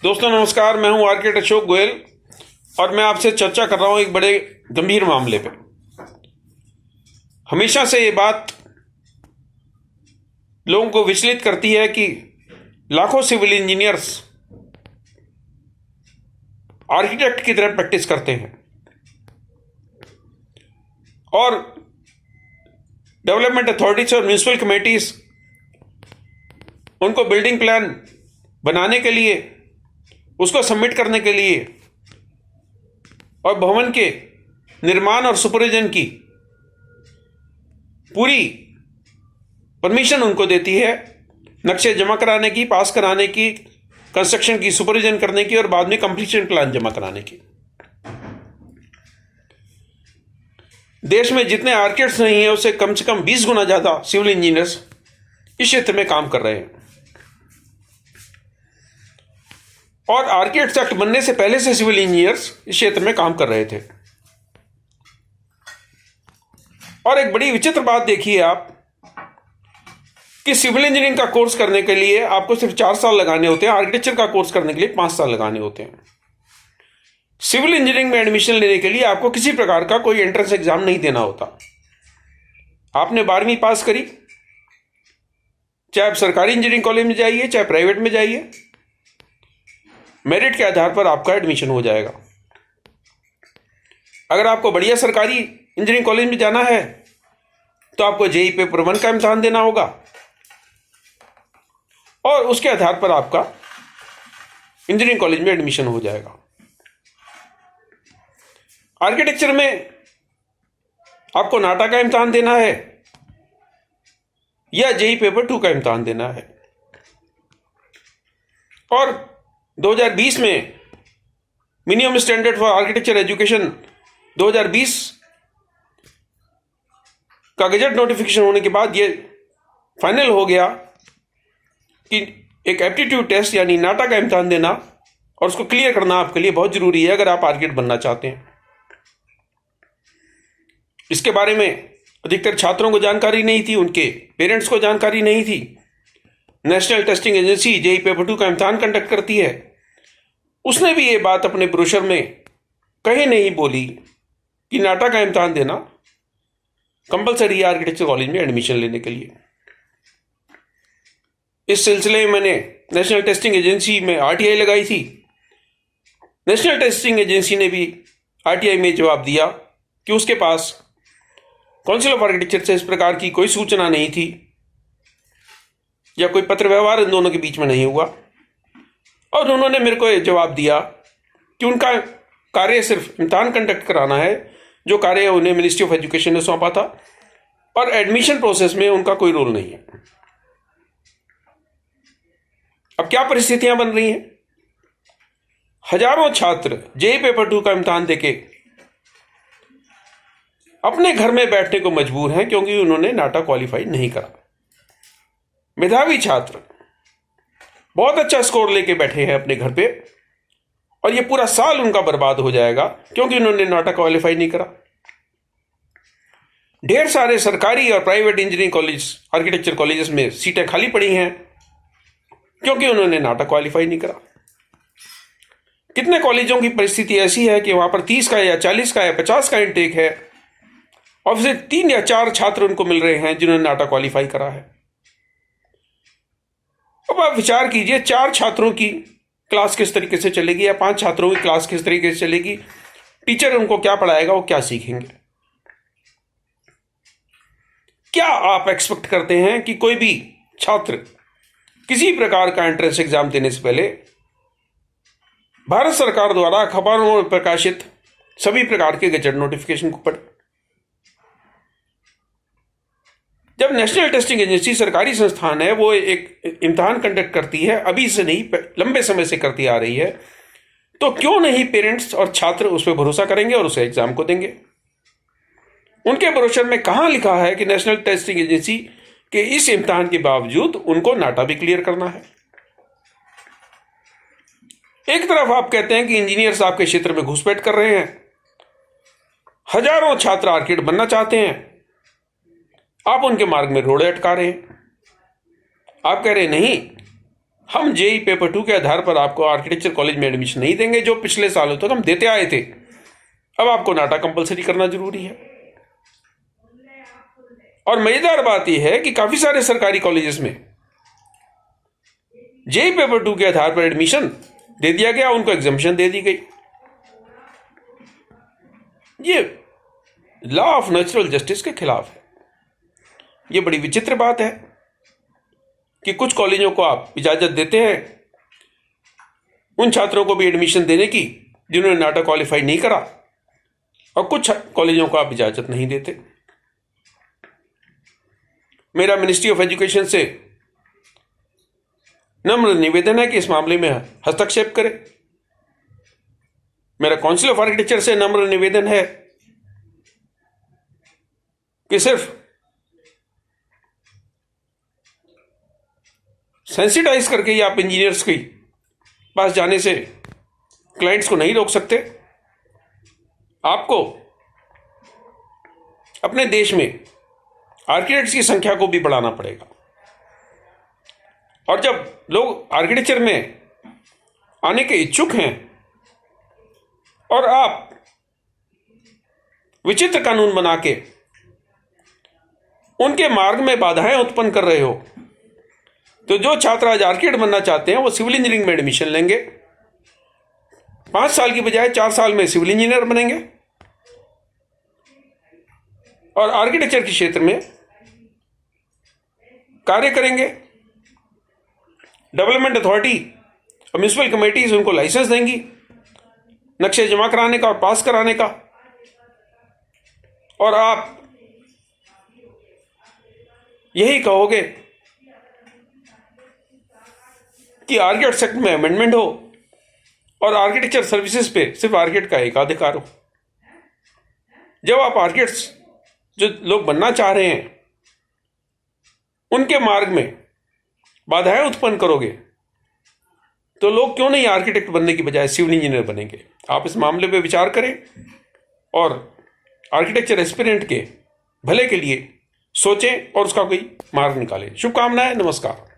दोस्तों नमस्कार, मैं हूं आर्किटेक्ट अशोक गोयल और मैं आपसे चर्चा कर रहा हूं एक बड़े गंभीर मामले पे। हमेशा से ये बात लोगों को विचलित करती है कि लाखों सिविल इंजीनियर्स आर्किटेक्ट की तरह प्रैक्टिस करते हैं और डेवलपमेंट अथॉरिटीज और म्यूनिसिपल कमेटीज उनको बिल्डिंग प्लान बनाने के लिए, उसको सबमिट करने के लिए और भवन के निर्माण और सुपरविजन की पूरी परमिशन उनको देती है। नक्शे जमा कराने की, पास कराने की, कंस्ट्रक्शन की सुपरविजन करने की और बाद में कंप्लीशन प्लान जमा कराने की। देश में जितने आर्किटेक्ट्स नहीं है उससे कम से कम 20 गुना ज्यादा सिविल इंजीनियर्स इस क्षेत्र में काम कर रहे हैं। और आर्किटेक्ट्स एक्ट बनने से पहले से सिविल इंजीनियर्स इस क्षेत्र में काम कर रहे थे। और एक बड़ी विचित्र बात देखिए आप कि सिविल इंजीनियरिंग का कोर्स करने के लिए आपको सिर्फ 4 साल लगाने होते हैं, आर्किटेक्चर का कोर्स करने के लिए 5 साल लगाने होते हैं। सिविल इंजीनियरिंग में एडमिशन लेने के लिए आपको किसी प्रकार का कोई एंट्रेंस एग्जाम नहीं देना होता। आपने 12वीं पास करी, चाहे आप सरकारी इंजीनियरिंग कॉलेज में जाइए चाहे प्राइवेट में जाइए, मेरिट के आधार पर आपका एडमिशन हो जाएगा। अगर आपको बढ़िया सरकारी इंजीनियरिंग कॉलेज में जाना है तो आपको जेईई पेपर 1 का इम्तिहान देना होगा और उसके आधार पर आपका इंजीनियरिंग कॉलेज में एडमिशन हो जाएगा। आर्किटेक्चर में आपको नाटा का इम्तिहान देना है या जेईई पेपर 2 का इम्तिहान देना है। और 2020 में minimum standard for architecture education 2020 का गजट नोटिफिकेशन होने के बाद यह फाइनल हो गया कि एक एप्टीट्यूड टेस्ट यानी नाटा का इम्तिहान देना और उसको क्लियर करना आपके लिए बहुत जरूरी है अगर आप आर्किटेक्ट बनना चाहते हैं। इसके बारे में अधिकतर छात्रों को जानकारी नहीं थी, उनके पेरेंट्स को जानकारी नहीं थी। National testing agency JEE paper 2 का इम्तिहान कंडक्ट करती है, उसने भी ये बात अपने ब्रोशर में कहीं नहीं बोली कि नाटा का इम्तिहान देना कंपलसरी है आर्किटेक्चर कॉलेज में एडमिशन लेने के लिए। इस सिलसिले में मैंने नेशनल टेस्टिंग एजेंसी में आरटीआई लगाई थी। नेशनल टेस्टिंग एजेंसी ने भी आरटीआई में जवाब दिया कि उसके पास काउंसिल ऑफ आर्किटेक्चर से इस प्रकार की कोई सूचना नहीं थी या कोई पत्र व्यवहार इन दोनों के बीच में नहीं हुआ। और उन्होंने मेरे को जवाब दिया कि उनका कार्य सिर्फ इम्तिहान कंडक्ट कराना है, जो कार्य उन्हें मिनिस्ट्री ऑफ एजुकेशन ने सौंपा था, और एडमिशन प्रोसेस में उनका कोई रोल नहीं है। अब क्या परिस्थितियां बन रही हैं? हजारों छात्र जेईई पेपर 2 का इम्तिहान देके अपने घर में बैठने को मजबूर हैं क्योंकि उन्होंने नाटा क्वालिफाई नहीं करा। मेधावी छात्र बहुत अच्छा स्कोर लेके बैठे हैं अपने घर पे और ये पूरा साल उनका बर्बाद हो जाएगा क्योंकि उन्होंने नाटा क्वालिफाई नहीं करा। ढेर सारे सरकारी और private engineering college, architecture colleges में सीटें खाली पड़ी हैं क्योंकि उन्होंने नाटा क्वालिफाई नहीं करा। कितने कॉलेजों की परिस्थिति ऐसी है कि वहां पर 30 का या 40 का या 50 का इंटेक है और फिर 3 या 4 छात्र उनको मिल रहे हैं जिन्होंने नाटा क्वालिफाई करा है। अब आप विचार कीजिए, 4 छात्रों की क्लास किस तरीके से चलेगी या 5 छात्रों की क्लास किस तरीके से चलेगी? टीचर उनको क्या पढ़ाएगा, वो क्या सीखेंगे? क्या आप एक्सपेक्ट करते हैं कि कोई भी छात्र किसी प्रकार का एंट्रेंस एग्जाम देने से पहले भारत सरकार द्वारा अखबारों में प्रकाशित सभी प्रकार के गजट नोटिफिकेशन को पढ़े? जब नेशनल टेस्टिंग एजेंसी सरकारी संस्थान है, वो एक इम्तिहान कंडक्ट करती है, अभी से नहीं लंबे समय से करती आ रही है, तो क्यों नहीं पेरेंट्स और छात्र उस पर भरोसा करेंगे और उसे एग्जाम को देंगे? उनके ब्रोशर में कहां लिखा है कि नेशनल टेस्टिंग एजेंसी के इस इम्तिहान के बावजूद उनको नाटा भी क्लियर करना है? एक तरफ आप कहते हैं कि इंजीनियर्स आपके क्षेत्र में घुसपैठ कर रहे हैं, हजारों छात्र आर्किटेक्ट बनना चाहते हैं, आप उनके मार्ग में रोड़े अटका रहे हैं। आप कह रहे नहीं, हम जेई पेपर 2 के आधार पर आपको आर्किटेक्चर कॉलेज में एडमिशन नहीं देंगे जो पिछले सालों तक हम देते आए थे। अब आपको नाटा कंपलसरी करना जरूरी है। और मजेदार बात यह है कि काफी सारे सरकारी कॉलेजेस में जेई पेपर 2 के आधार पर एडमिशन दे दिया गया, उनको एग्जम्पशन दे दी गई। ये लॉ ऑफ नेचुरल जस्टिस के खिलाफ है। ये बड़ी विचित्र बात है कि कुछ कॉलेजों को आप इजाजत देते हैं उन छात्रों को भी एडमिशन देने की जिन्होंने नाटा क्वालिफाई नहीं करा, और कुछ कॉलेजों को आप इजाजत नहीं देते। मेरा मिनिस्ट्री ऑफ एजुकेशन से नम्र निवेदन है कि इस मामले में हस्तक्षेप करें। मेरा काउंसिल ऑफ आर्किटेक्चर से नम्र निवेदन है कि सिर्फ सेंसिटाइज करके ही आप इंजीनियर्स के पास जाने से क्लाइंट्स को नहीं रोक सकते। आपको अपने देश में आर्किटेक्ट्स की संख्या को भी बढ़ाना पड़ेगा। और जब लोग आर्किटेक्चर में आने के इच्छुक हैं और आप विचित्र कानून बना के उनके मार्ग में बाधाएं उत्पन्न कर रहे हो, तो जो छात्र आज आर्किटेक्ट बनना चाहते हैं वो सिविल इंजीनियरिंग में एडमिशन लेंगे, 5 साल की बजाय 4 साल में सिविल इंजीनियर बनेंगे और आर्किटेक्चर के क्षेत्र में कार्य करेंगे। डेवलपमेंट अथॉरिटी और म्यूनिसिपल कमेटीज उनको लाइसेंस देंगी नक्शे जमा कराने का और पास कराने का, और आप यही कहोगे कि आर्किटेक्ट सेक्ट में अमेंडमेंट हो और आर्किटेक्चर सर्विसेज पे सिर्फ आर्किटेक्ट का एकाधिकार हो। जब आप आर्किटेक्ट्स जो लोग बनना चाह रहे हैं उनके मार्ग में बाधाएं उत्पन्न करोगे, तो लोग क्यों नहीं आर्किटेक्ट बनने की बजाय सिविल इंजीनियर बनेंगे। आप इस मामले पे विचार करें और आर्किटेक्चर एस्पिरेंट के भले के लिए सोचें और उसका कोई मार्ग निकालें। शुभकामनाएं। नमस्कार।